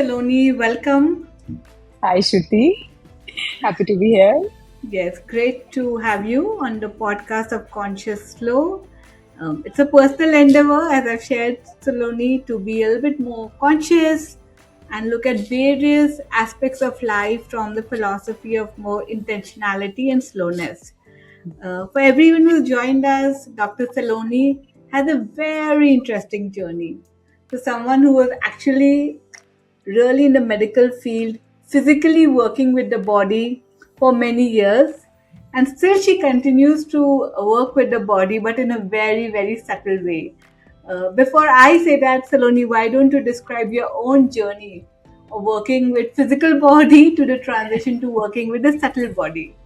Saloni. Welcome. Hi, Shruti. Happy to be here. Yes, great to have you on the podcast of Conscious Flow. It's a personal endeavor, as I've shared, Saloni, to be a little bit more conscious and look at various aspects of life from the philosophy of more intentionality and slowness. For everyone who's joined us, Dr. Saloni has a very interesting journey. So, someone who was actually really in the medical field, physically working with the body for many years. And still, she continues to work with the body, but in a very, very subtle way. Before I say that, Saloni, why don't you describe your own journey of working with physical body to the transition to working with the subtle body?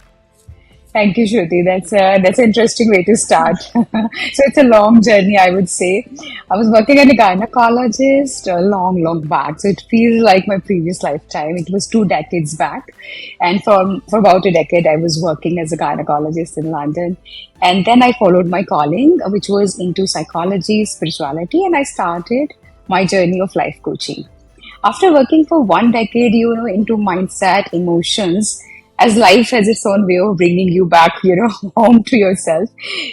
Thank you, Shruti. That's an interesting way to start. So it's a long journey, I would say. I was working as a gynecologist a long, long back. So it feels like my previous lifetime. It was 2 decades back, and for about a decade, I was working as a gynecologist in London. And then I followed my calling, which was into psychology, spirituality, and I started my journey of life coaching. After working for 1 decade, into mindset, emotions, as life has its own way of bringing you back, home to yourself.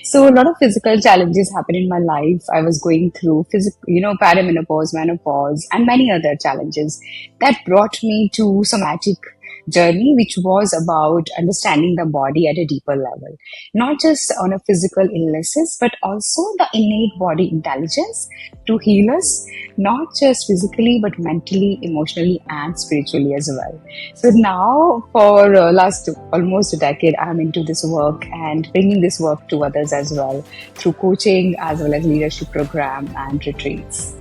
So a lot of physical challenges happened in my life. I was going through perimenopause, menopause, and many other challenges that brought me to somatic journey, which was about understanding the body at a deeper level, not just on a physical illnesses, but also the innate body intelligence to heal us, not just physically, but mentally, emotionally, and spiritually as well. So now, for last almost a decade, I'm into this work and bringing this work to others as well through coaching as well as leadership program and retreats.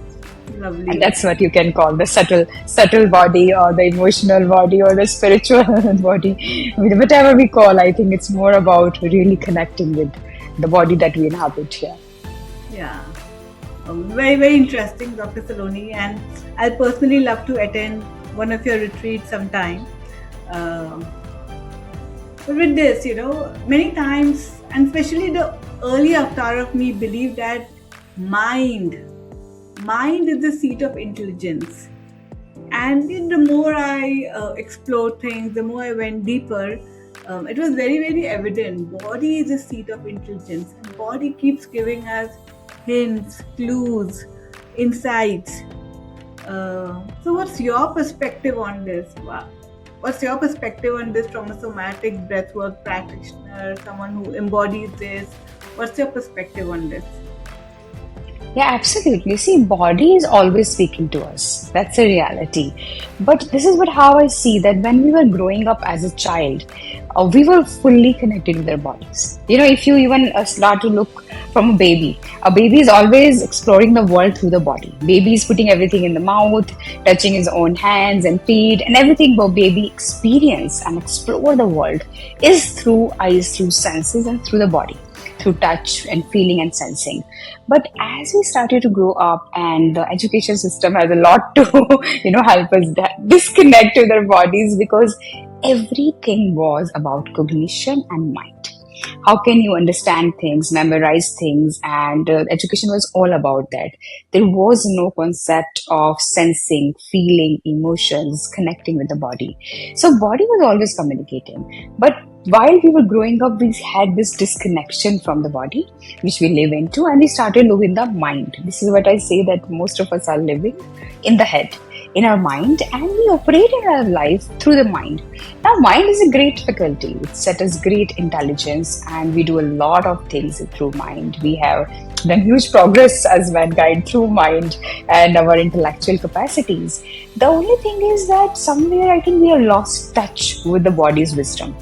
And Lovely. that's what you can call the subtle body or the emotional body or the spiritual body. Whatever we call, I think it's more about really connecting with the body that we inhabit here. Yeah. Very, very interesting, Dr. Saloni. And I'll personally love to attend one of your retreats sometime. Uh, but with this, many times, and especially the early avatar of me, believe that mind, mind is the seat of intelligence. And the more I explored things, the more I went deeper, it was very, very evident. Body is the seat of intelligence. And body keeps giving us hints, clues, insights. So, what's your perspective on this? What's your perspective on this from a somatic breathwork practitioner, someone who embodies this? What's your perspective on this? Yeah, absolutely. See, body is always speaking to us. That's a reality. But this is what how I see that when we were growing up as a child, we were fully connected with our bodies. If you even start to look from a baby is always exploring the world through the body. Baby is putting everything in the mouth, touching his own hands and feet, and everything about baby experience and explore the world is through eyes, through senses, and through the body, through touch and feeling and sensing. But as we started to grow up, and the education system has a lot to help us disconnect with our bodies, because everything was about cognition and mind. How can you understand things, memorize things? And education was all about that. There was no concept of sensing, feeling, emotions, connecting with the body. So body was always communicating. But while we were growing up, we had this disconnection from the body, which we live into, and we started living the mind. This is what I say, that most of us are living in the head, in our mind, and we operate in our life through the mind. Now, mind is a great faculty. It set us great intelligence, and we do a lot of things through mind. We have done huge progress as mankind through mind and our intellectual capacities. The only thing is that somewhere I think we have lost touch with the body's wisdom.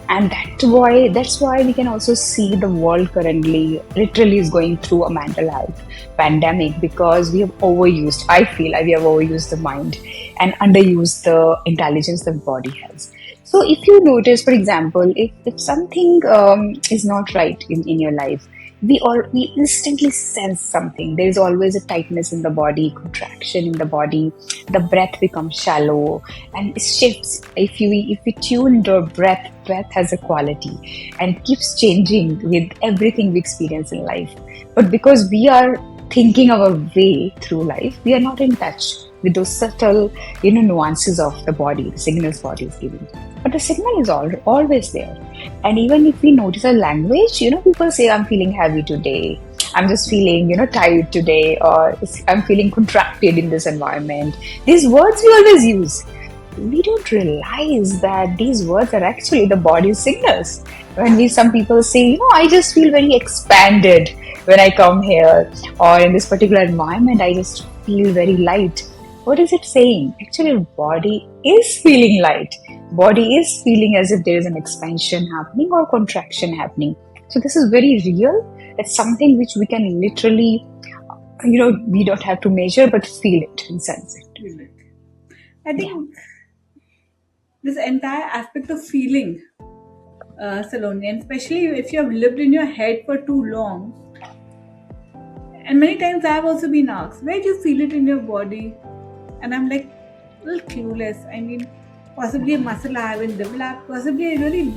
And that's why we can also see the world currently literally is going through a mental health pandemic, because we have overused, I feel like we have overused the mind and underused the intelligence the body has. So if you notice, for example, if something is not right in your life, we instantly sense something. There is always a tightness in the body, contraction in the body. The breath becomes shallow and it shifts. If we tune into our breath has a quality and keeps changing with everything we experience in life. But because we are thinking our way through life, we are not in touch with those subtle, nuances of the body, the signals body is giving. But the signal is always there. And even if we notice a language, people say, I'm feeling heavy today. I'm just feeling, tired today, or I'm feeling contracted in this environment. These words we always use. We don't realize that these words are actually the body's signals. When some people say, I just feel very expanded when I come here, or in this particular environment, I just feel very light. What is it saying? Actually, body is feeling light. Body is feeling as if there is an expansion happening or contraction happening. So this is very real. It's something which we can literally, we don't have to measure, but feel it and sense it. I think this entire aspect of feeling, Saloni, and especially if you have lived in your head for too long, and many times I've also been asked, where do you feel it in your body? And I'm like, a little clueless. I mean, possibly a muscle I haven't developed, possibly I really,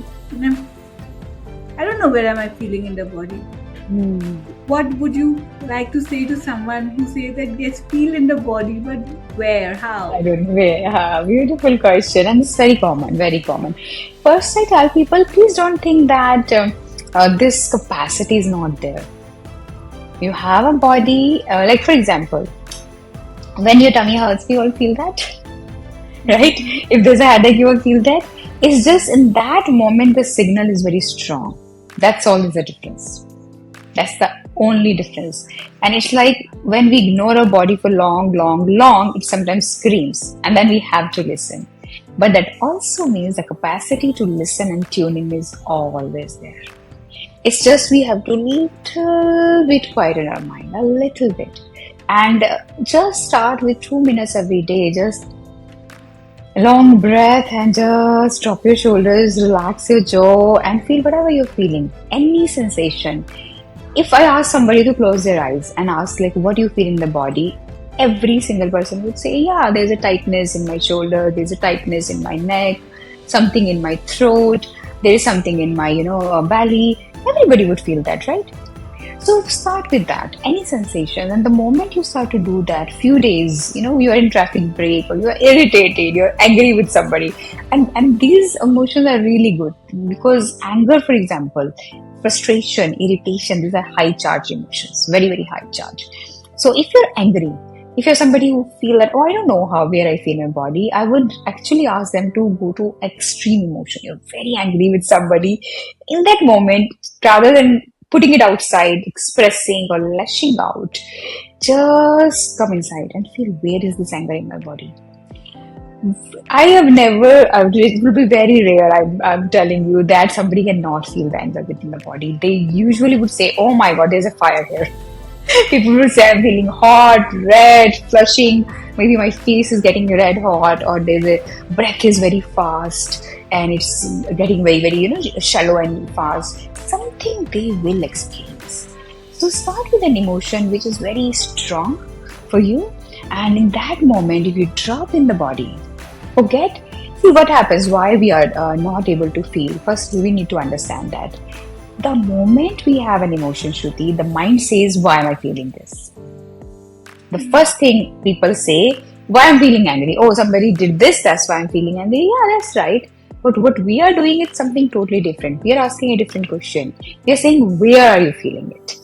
I don't know where am I feeling in the body. What would you like to say to someone who says that yes, feel in the body, but where, how? I don't know. Beautiful question, and it's very common, very common. First, I tell people, please don't think that this capacity is not there. You have a body, like for example, when your tummy hurts, we all feel that, right? If there's a headache, you will feel that. It's just in that moment the signal is very strong. That's all is the difference. That's the only difference. And it's like when we ignore our body for long, it sometimes screams, and then we have to listen. But that also means the capacity to listen and tune in is always there. It's just we have to little bit quieten our mind, a little bit. And just start with 2 minutes every day. Just long breath and just drop your shoulders, relax your jaw, and feel whatever you're feeling. Any sensation. If I ask somebody to close their eyes and ask like, what do you feel in the body? Every single person would say, yeah, there's a tightness in my shoulder, there's a tightness in my neck, something in my throat, there is something in my, belly. Everybody would feel that, right? So start with that, any sensation. And the moment you start to do that, few days, you are in traffic break or you are irritated, you're angry with somebody. And these emotions are really good because anger, for example, frustration, irritation, these are high charge emotions, very, very high charge. So if you're angry, if you're somebody who feel that, I don't know where I feel in my body, I would actually ask them to go to extreme emotion. You're very angry with somebody. In that moment, rather than putting it outside, expressing or lashing out, just come inside and feel where is this anger in my body. I have never, it will be very rare, I'm telling you, that somebody cannot feel the anger within the body. They usually would say, oh my God, there's a fire here. People will say, I'm feeling hot, red, flushing, maybe my face is getting red hot, or there's a breath is very fast and it's getting very, very, shallow and fast. Something they will experience. So start with an emotion which is very strong for you. And in that moment, if you drop in the body, see what happens, why we are not able to feel. First, we need to understand that the moment we have an emotion, Shruti, the mind says, why am I feeling this? The first thing people say, why I'm feeling angry? Oh, somebody did this, that's why I'm feeling angry. Yeah, that's right. But what we are doing is something totally different. We are asking a different question. We are saying, where are you feeling it?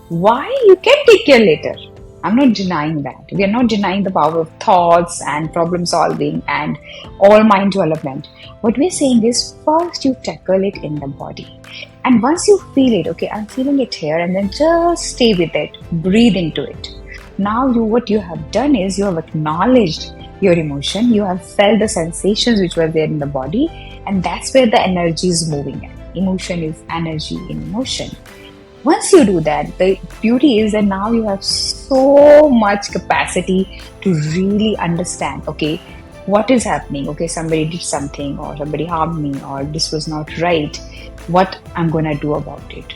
Why? You can take care later. I'm not denying that. We are not denying the power of thoughts and problem solving and all mind development. What we're saying is first you tackle it in the body. And once you feel it, okay, I'm feeling it here, and then just stay with it, breathe into it. Now what you have done is you have acknowledged your emotion, you have felt the sensations which were there in the body, and that's where the energy is moving at. Emotion is energy in motion. Once you do that, the beauty is that now you have so much capacity to really understand, okay, what is happening? Okay, somebody did something, or somebody harmed me, or this was not right. What I'm going to do about it?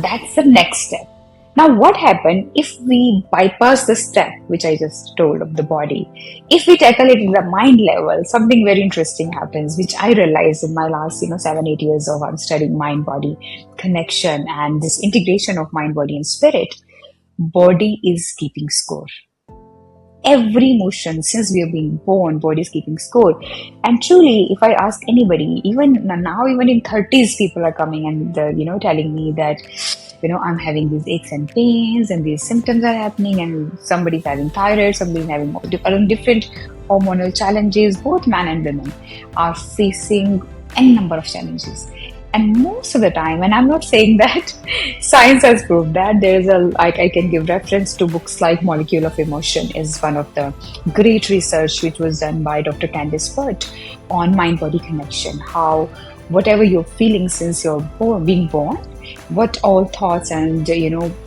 That's the next step. Now, what happened if we bypass the step which I just told of the body? If we tackle it in the mind level, something very interesting happens, which I realized in my last 7-8 years of studying mind-body connection and this integration of mind, body, and spirit. Body is keeping score. every emotion since we are being born, body is keeping score. And truly, if I ask anybody, even now, even in 30s, people are coming and telling me that I'm having these aches and pains and these symptoms are happening, and somebody's having thyroid, somebody's having different hormonal challenges. Both man and women are facing any number of challenges. And most of the time, and I'm not saying that science has proved that, there's I can give reference to books like Molecule of Emotion is one of the great research which was done by Dr. Candice Pert on mind-body connection. How whatever you're feeling since you're being born, what all thoughts and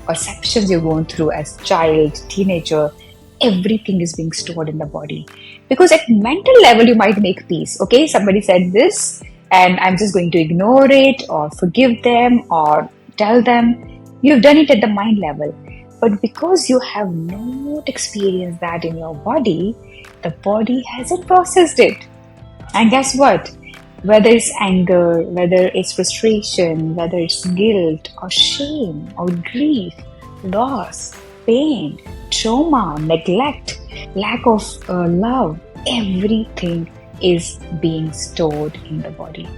perceptions you're going through as child, teenager, everything is being stored in the body. Because at mental level you might make peace. Okay, somebody said this and I'm just going to ignore it or forgive them or tell them. You've done it at the mind level. But because you have not experienced that in your body, the body hasn't processed it. And guess what? Whether it's anger, whether it's frustration, whether it's guilt or shame or grief, loss, pain, trauma, neglect, lack of love, everything is being stored in the body.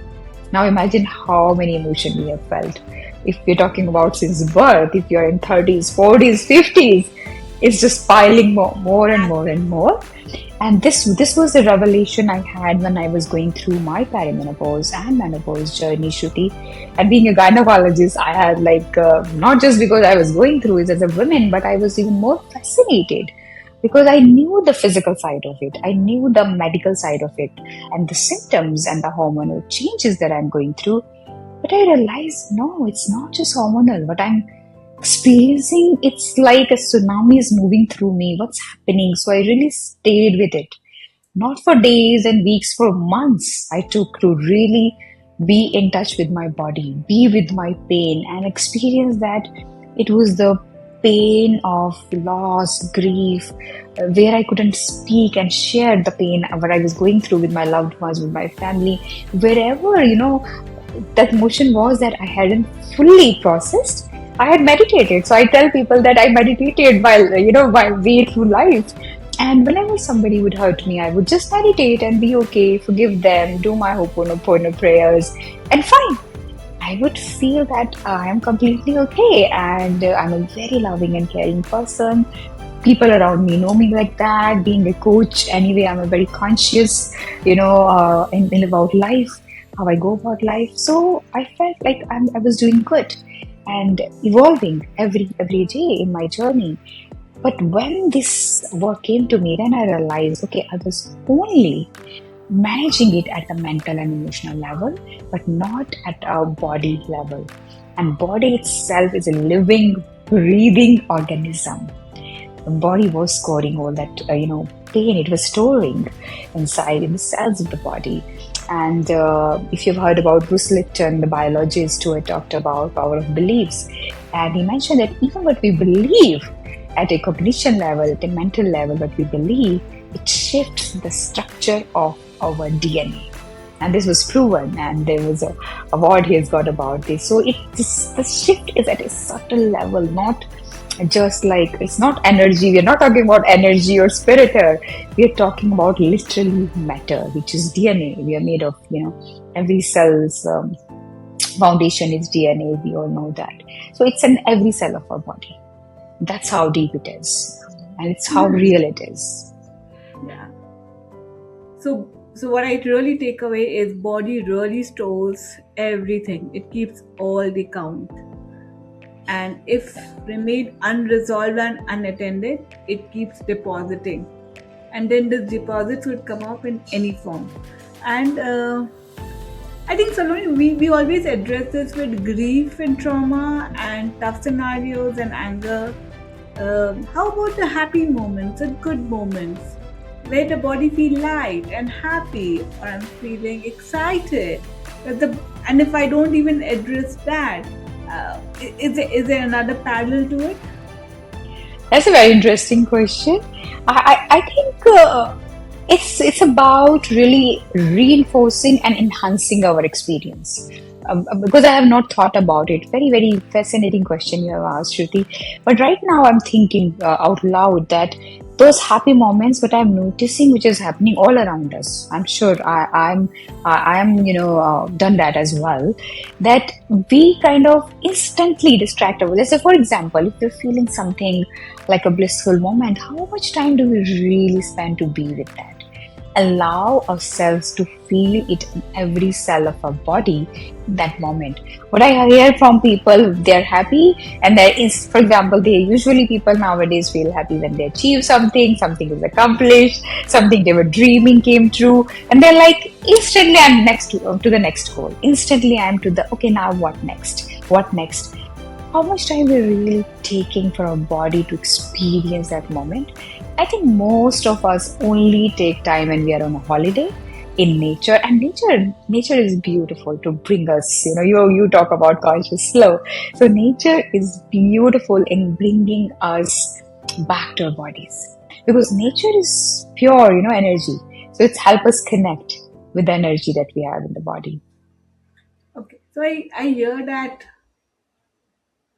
Now imagine how many emotions we have felt. If we're talking about since birth, if you're in 30s, 40s, 50s, it's just piling more and more and more. And this was the revelation I had when I was going through my perimenopause and menopause journey, Shruti. And being a gynecologist, I had not just because I was going through it as a woman, but I was even more fascinated because I knew the physical side of it. I knew the medical side of it and the symptoms and the hormonal changes that I'm going through. But I realized, no, it's not just hormonal. What I'm experiencing, it's like a tsunami is moving through me. What's happening? So I really stayed with it. Not for days and weeks, for months I took to really be in touch with my body, be with my pain and experience that it was the pain of loss, grief, where I couldn't speak and share the pain what I was going through with my loved ones, with my family, wherever, that emotion was that I hadn't fully processed. I had meditated. So I tell people that I meditated while way through life. And whenever somebody would hurt me, I would just meditate and be okay, forgive them, do my Ho'oponopono prayers, and fine. I would feel that I am completely okay and I'm a very loving and caring person. People around me know me like that. Being a coach, anyway, I'm a very conscious, in about life, how I go about life. So I felt like I was doing good and evolving every day in my journey. But when this work came to me, then I realized, okay, I was only managing it at the mental and emotional level, but not at our body level. And body itself is a living, breathing organism. The body was storing all that, pain. It was storing inside in the cells of the body. And if you've heard about Bruce Lipton, the biologist who had talked about power of beliefs, and he mentioned that even what we believe at a cognition level, at a mental level, what we believe, it shifts the structure of our DNA. And this was proven, and there was a award he has got about this. So the shift is at a subtle level, not just like, it's not energy. We're not talking about energy or spirit here. We're talking about literally matter, which is DNA. We are made of, every cell's foundation is DNA. We all know that. So it's in every cell of our body. That's how deep it is. And it's how real it is. Yeah. So what I really take away is body really stores everything. It keeps all the count. And if remain unresolved and unattended, it keeps depositing. And then the deposits would come up in any form. And I think, Saloni, we always address this with grief and trauma and tough scenarios and anger. How about the happy moments, the good moments, where the body feel light and happy, or I'm feeling excited? And if I don't even address that, is there another parallel to it? That's a very interesting question. I think it's about really reinforcing and enhancing our experience. Because I have not thought about it. Very, very fascinating question you have asked, Shruti. But right now I'm thinking out loud that those happy moments what I'm noticing which is happening all around us. I'm sure I am done that as well, that we kind of instantly distract our. Let's say for example, if you're feeling something like a blissful moment, how much time do we really spend to be with that? Allow ourselves to feel it in every cell of our body in that moment. What I hear from people, they're happy, and there is, for example, they usually people nowadays feel happy when they achieve something, something is accomplished, something they were dreaming came true, and they're like, instantly I'm next to the next goal. Instantly I'm to the okay, now what next? What next? How much time we're really taking for our body to experience that moment? I think most of us only take time when we are on a holiday in nature, and nature is beautiful to bring us. You talk about conscious flow, so nature is beautiful in bringing us back to our bodies because nature is pure, energy. So it's help us connect with the energy that we have in the body. Okay, so I hear that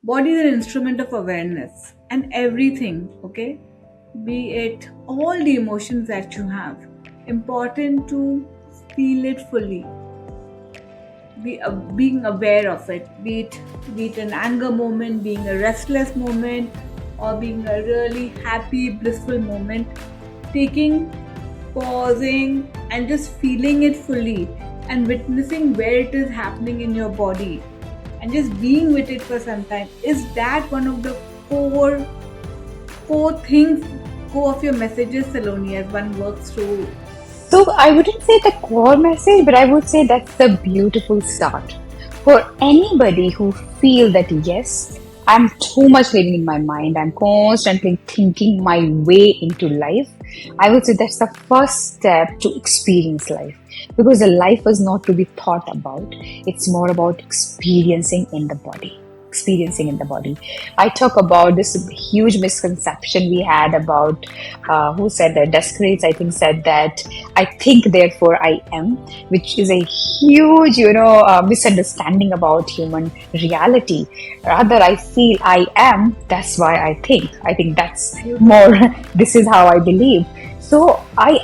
body is an instrument of awareness and everything, okay? Be it all the emotions that you have, important to feel it fully, being aware of it, be it an anger moment, being a restless moment, or being a really happy, blissful moment, taking, pausing, and just feeling it fully and witnessing where it is happening in your body and just being with it for some time. Is that one of the core things, core of your messages, Saloni, as one works through? So I wouldn't say the core message, but I would say that's the beautiful start. For anybody who feel that yes, I'm too much living in my mind, I'm constantly thinking my way into life, I would say that's the first step to experience life. Because the life is not to be thought about, it's more about experiencing in the body. Experiencing in the body. I talk about this huge misconception we had about who said that Descartes, I think, said that I think, therefore I am, which is a huge, misunderstanding about human reality. Rather, I feel I am, that's why I think. I think that's more, this is how I believe. So I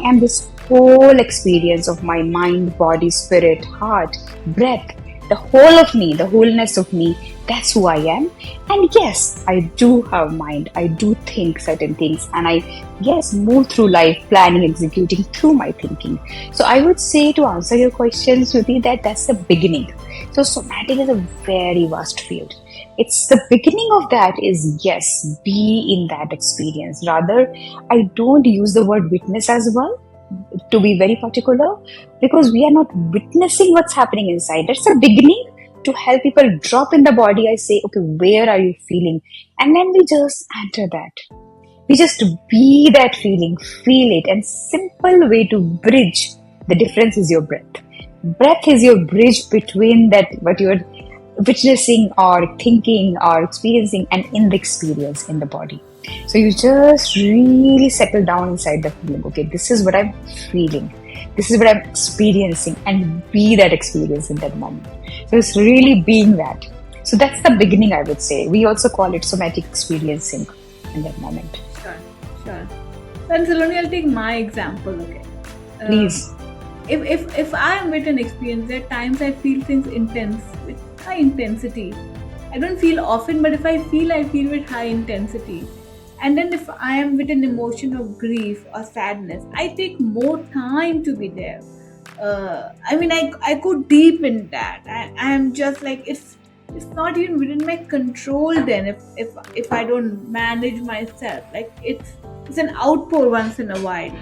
am this whole experience of my mind, body, spirit, heart, breath, the whole of me, the wholeness of me, that's who I am. And yes, I do have mind, I do think certain things, and I, yes, move through life planning, executing through my thinking. So I would say, to answer your question, Shruti, that that's the beginning. So somatic is a very vast field. It's the beginning of that is, yes, be in that experience. Rather, I don't use the word witness as well, to be very particular, because we are not witnessing what's happening inside. That's the beginning to help people drop in the body. I say, okay, where are you feeling? And then we just enter that. We just be that feeling, feel it. And simple way to bridge the difference is your breath. Breath is your bridge between that what you're witnessing or thinking or experiencing and in the experience in the body. So you just really settle down inside the feeling. Okay, this is what I'm feeling. This is what I'm experiencing, and be that experience in that moment. So it's really being that. So that's the beginning, I would say. We also call it somatic experiencing in that moment. Sure, sure. Then Saloni, I'll take my example, okay? Please. If I am with an experience, there are times I feel things intense, with high intensity. I don't feel often, but if I feel with high intensity. And then if I am with an emotion of grief or sadness, I take more time to be there. I go deep in that. I am just like, it's not even within my control then if I don't manage myself. Like it's an outpour once in a while.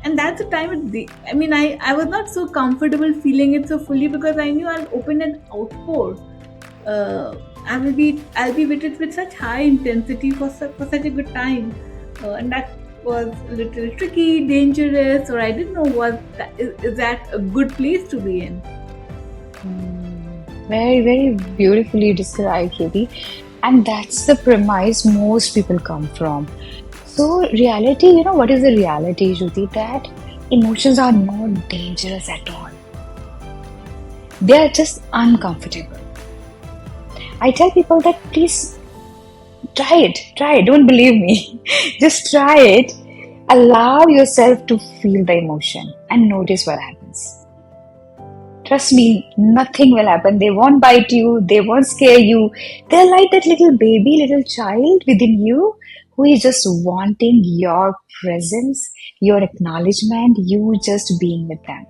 And that's the time I was not so comfortable feeling it so fully because I knew I'll open an outpour. I'll be with it with such high intensity for such a good time, and that was a little tricky, dangerous, or I didn't know is that a good place to be in. Very, very beautifully described, Ruby. And that's the premise most people come from. So, reality, what is the reality, Jyoti? That emotions are not dangerous at all. They are just uncomfortable. I tell people that please Try it. Don't believe me. Just try it. Allow yourself to feel the emotion and notice what happens. Trust me, nothing will happen. They won't bite you, they won't scare you. They're like that little baby, little child within you who is just wanting your presence, your acknowledgement, you just being with them.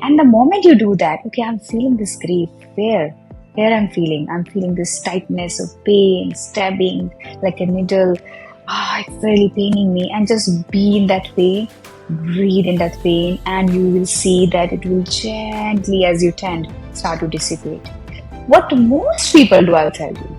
And the moment you do that, okay, I'm feeling this grief. Where I'm feeling this tightness of pain, stabbing like a needle. It's really paining me. And just be in that pain, breathe in that pain, and you will see that it will gently, as you tend, start to dissipate. What most people do, I'll tell you,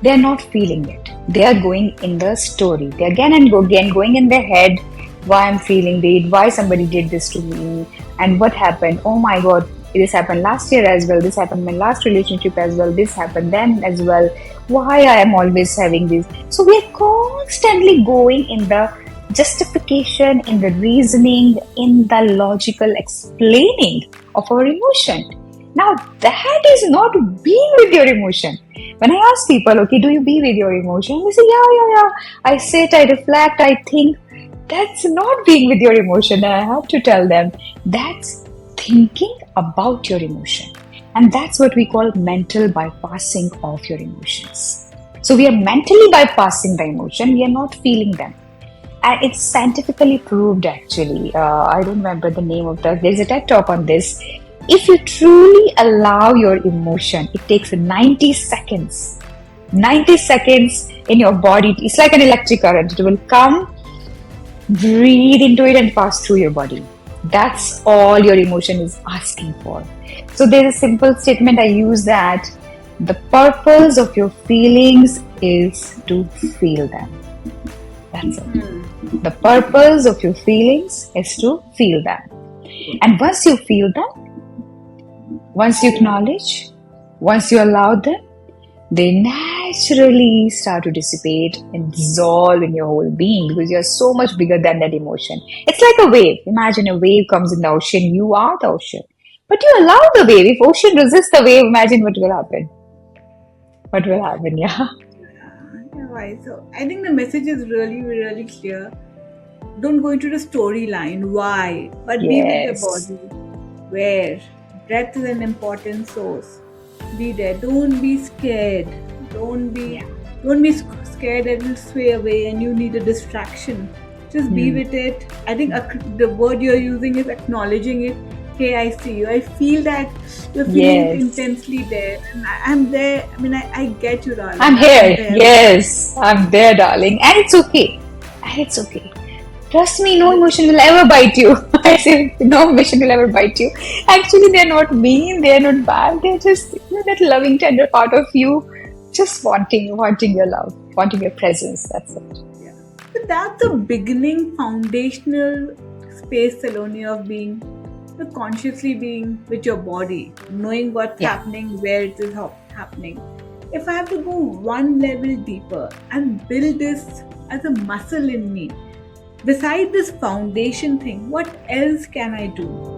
they are not feeling it. They are going in the story. They again and again going in their head, why I'm feeling it, why somebody did this to me, and what happened. Oh my God, this happened last year as well. This happened in my last relationship as well. This happened then as well. Why I am always having this. So we are constantly going in the justification, in the reasoning, in the logical explaining of our emotion. Now, that is not being with your emotion. When I ask people, okay, do you be with your emotion? They say, yeah. I sit, I reflect, I think. That's not being with your emotion. And I have to tell them, that's thinking about your emotion. And that's what we call mental bypassing of your emotions. So we are mentally bypassing the emotion, we are not feeling them. And it's scientifically proved actually. I don't remember the name of there's a TED talk on this. If you truly allow your emotion, it takes 90 seconds. 90 seconds in your body. It's like an electric current. It will come, breathe into it, and pass through your body. That's all your emotion is asking for. So there's a simple statement I use that the purpose of your feelings is to feel them. That's it. The purpose of your feelings is to feel them. And once you feel them, once you acknowledge, once you allow them, they naturally start to dissipate and dissolve in your whole being because you're so much bigger than that emotion. It's like a wave. Imagine a wave comes in the ocean. You are the ocean. But you allow the wave. If ocean resists the wave, imagine what will happen. What will happen, yeah? Right. So I think the message is really, really clear. Don't go into the storyline. Why? But be with Yes. the body. Where? Breath is an important source. Be there. Don't be scared. Don't be scared that it'll sway away and you need a distraction. Just be with it. I think the word you're using is acknowledging it. Hey, I see you. I feel that you're feeling it Yes. intensely there. And I'm there. I mean, I get you, darling. I'm here. there. Yes, I'm there, darling. And it's okay. And it's okay. Trust me, no emotion will ever bite you. I say, no emotion will ever bite you. Actually, they're not mean, they're not bad. They're just that loving, tender part of you, just wanting your love, wanting your presence. That's it. Yeah. So that's the beginning, foundational space, Saloni, of being consciously being with your body, knowing what's Yeah. happening, where it is happening. If I have to go one level deeper and build this as a muscle in me, beside this foundation thing, what else can I do?